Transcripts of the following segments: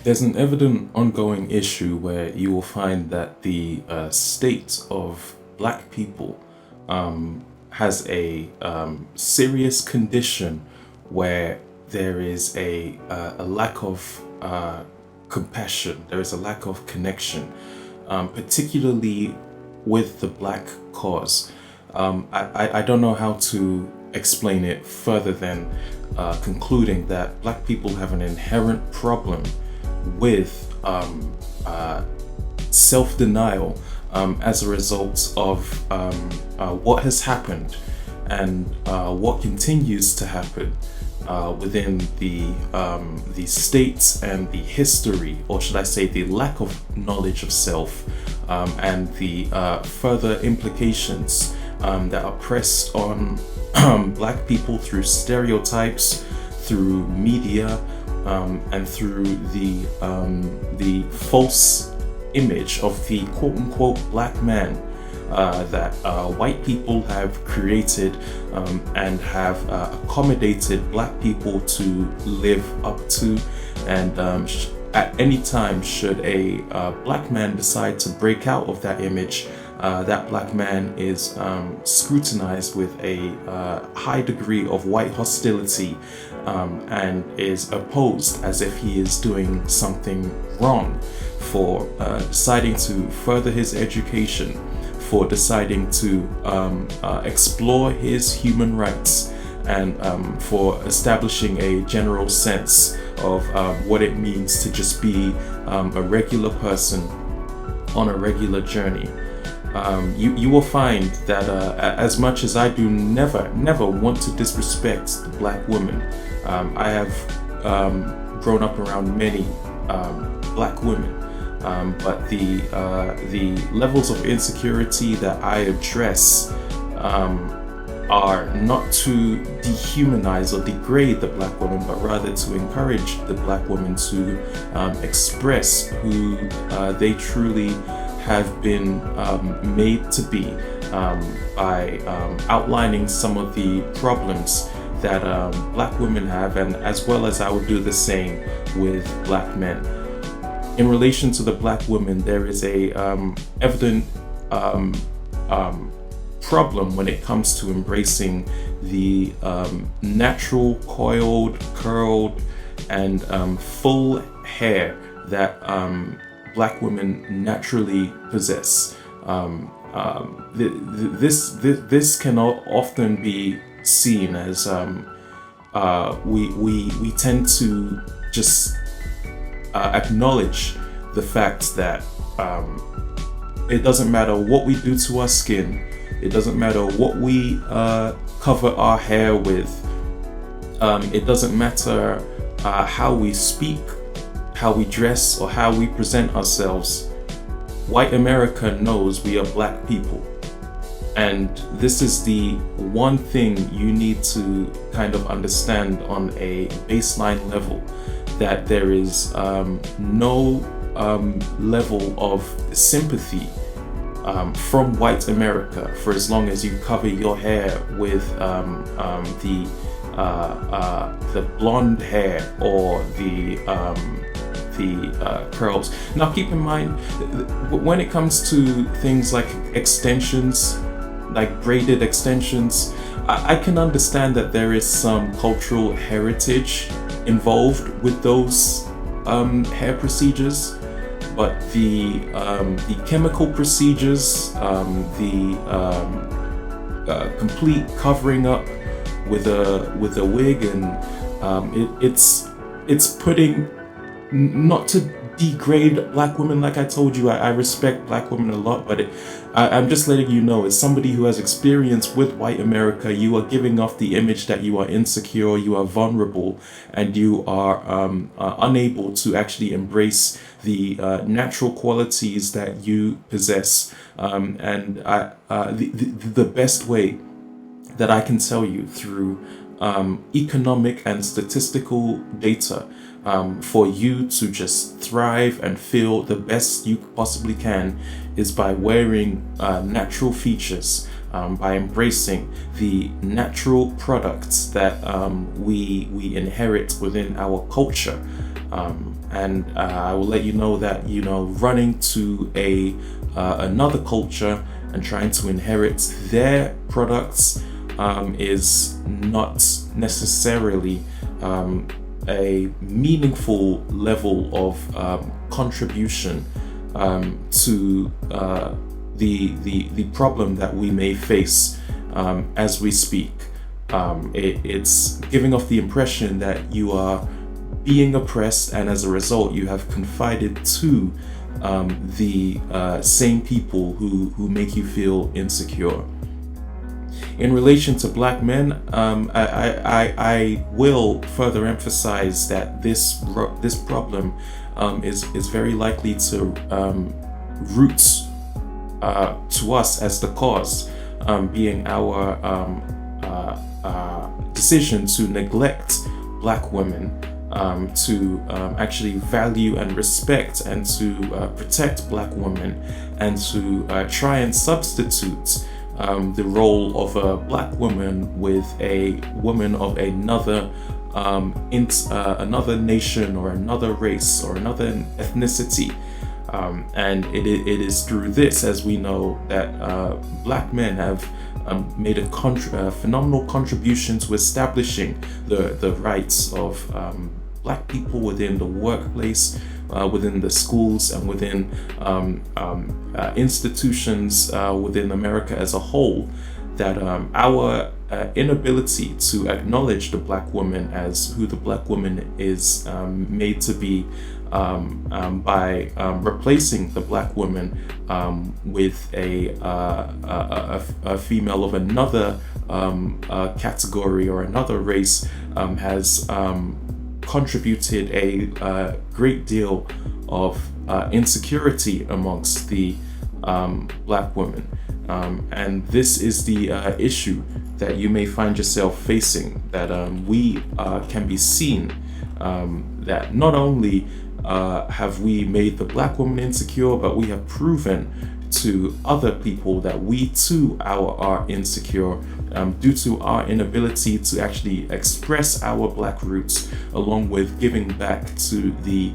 There's an evident ongoing issue where you will find that the state of black people has a serious condition where there is a lack of compassion, there is a lack of connection, particularly with the black cause. I don't know how to explain it further than concluding that black people have an inherent problem with self-denial as a result of what has happened and what continues to happen within the states and the history, or should I say the lack of knowledge of self, and the further implications that are pressed on black people through stereotypes, through media, and through the false image of the quote-unquote black man that white people have created and have accommodated black people to live up to. And at any time, should a black man decide to break out of that image, that black man is scrutinized with a high degree of white hostility, and is opposed as if he is doing something wrong for deciding to further his education, for deciding to explore his human rights, and for establishing a general sense of what it means to just be a regular person on a regular journey. You will find that as much as I do never want to disrespect the black woman, I have grown up around many black women, but the levels of insecurity that I address are not to dehumanize or degrade the black woman, but rather to encourage the black woman to express who they truly have been made to be, by outlining some of the problems that black women have, and as well as I would do the same with black men. In relation to the black woman, there is a evident problem when it comes to embracing the natural coiled, curled, and full hair that black women naturally possess. This can often be seen as we tend to just acknowledge the fact that it doesn't matter what we do to our skin, it doesn't matter what we cover our hair with, it doesn't matter how we speak, how we dress, or how we present ourselves. White America knows we are black people. And this is the one thing you need to kind of understand on a baseline level, that there is no level of sympathy from white America for as long as you cover your hair with the blonde hair or the curls. Now keep in mind, when it comes to things like extensions, like braided extensions, I can understand that there is some cultural heritage involved with those hair procedures, but the chemical procedures, the complete covering up with a wig, and it's putting, not to degrade black women, like I told you, I respect black women a lot, but I'm just letting you know, as somebody who has experience with white America, you are giving off the image that you are insecure, you are vulnerable, and you are unable to actually embrace the natural qualities that you possess. And the best way that I can tell you through economic and statistical data, for you to just thrive and feel the best you possibly can, is by wearing natural features, by embracing the natural products that we inherit within our culture. and I will let you know that, running to another culture and trying to inherit their products is not necessarily a meaningful level of contribution to the problem that we may face as we speak. It's giving off the impression that you are being oppressed, and as a result, you have confided to the same people who make you feel insecure. In relation to black men, I will further emphasize that this problem is very likely to root to us as the cause, being our decision to neglect black women, to actually value and respect and to protect black women, and to try and substitute the role of a black woman with a woman of another another nation or another race or another ethnicity. And it is through this, as we know, that black men have made a phenomenal contribution to establishing the rights of black people within the workplace, within the schools, and within institutions within America as a whole. That our inability to acknowledge the black woman as who the black woman is made to be by replacing the black woman with a female of another category or another race has contributed a great deal of insecurity amongst the black women. And this is the issue that you may find yourself facing, that we can be seen that not only have we made the black woman insecure, but we have proven to other people that we too are insecure due to our inability to actually express our black roots, along with giving back to the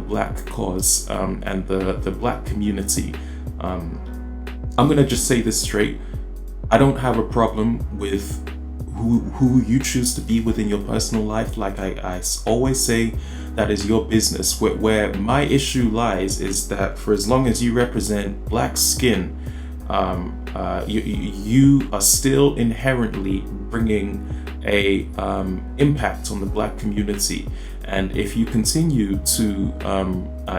black cause and the black community. I'm gonna just say this straight. I don't have a problem with who you choose to be within your personal life. Like I always say, that is your business. Where my issue lies is that for as long as you represent black skin, you are still inherently bringing a impact on the black community. And if you continue to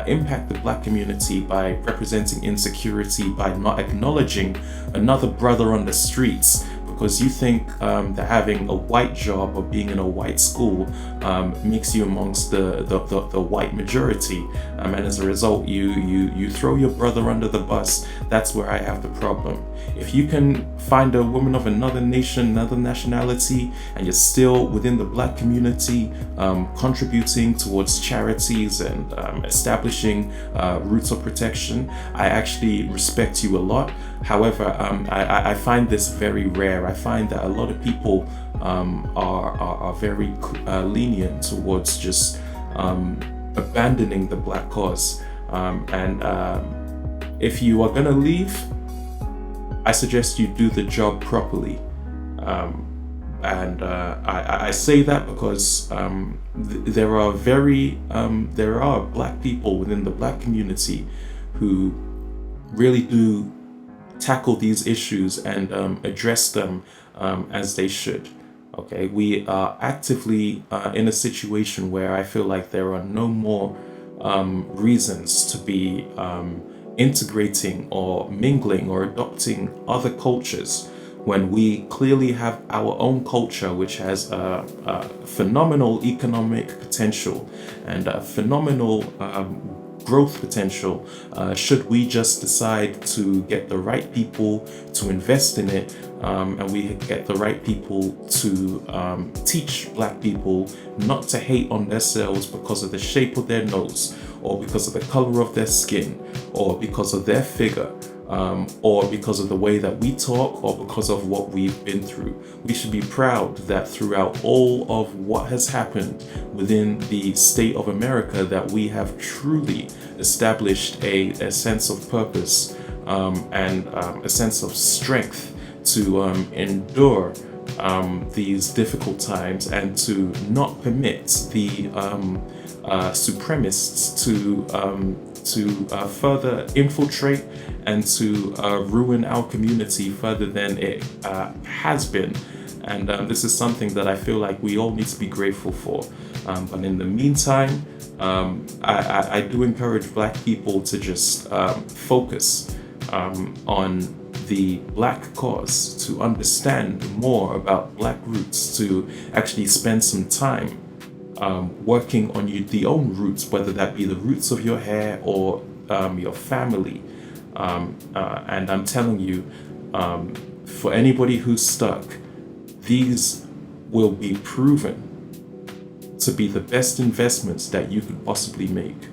impact the black community by representing insecurity, by not acknowledging another brother on the streets, because you think that having a white job or being in a white school makes you amongst the white majority, and as a result you throw your brother under the bus, that's where I have the problem. If you can find a woman of another nation, another nationality, and you're still within the black community, contributing towards charities and establishing roots of protection, I actually respect you a lot. However, I find this very rare. I find that a lot of people are very lenient towards just abandoning the black cause. And if you are gonna leave, I suggest you do the job properly. And I say that because there are black people within the black community who really do tackle these issues and address them as they should. Okay, we are actively in a situation where I feel like there are no more reasons to be integrating or mingling or adopting other cultures, when we clearly have our own culture, which has a phenomenal economic potential and a phenomenal growth potential, should we just decide to get the right people to invest in it, and we get the right people to teach black people not to hate on themselves because of the shape of their nose, or because of the color of their skin, or because of their figure. or because of the way that we talk, or because of what we've been through. We should be proud that throughout all of what has happened within the state of America, that we have truly established a sense of purpose, and a sense of strength to endure these difficult times, and to not permit the supremacists to further infiltrate and to ruin our community further than it has been. And this is something that I feel like we all need to be grateful for. But in the meantime, I do encourage Black people to just focus on the Black cause, to understand more about Black roots, to actually spend some time working on the own roots, whether that be the roots of your hair or your family. And I'm telling you, for anybody who's stuck, these will be proven to be the best investments that you could possibly make.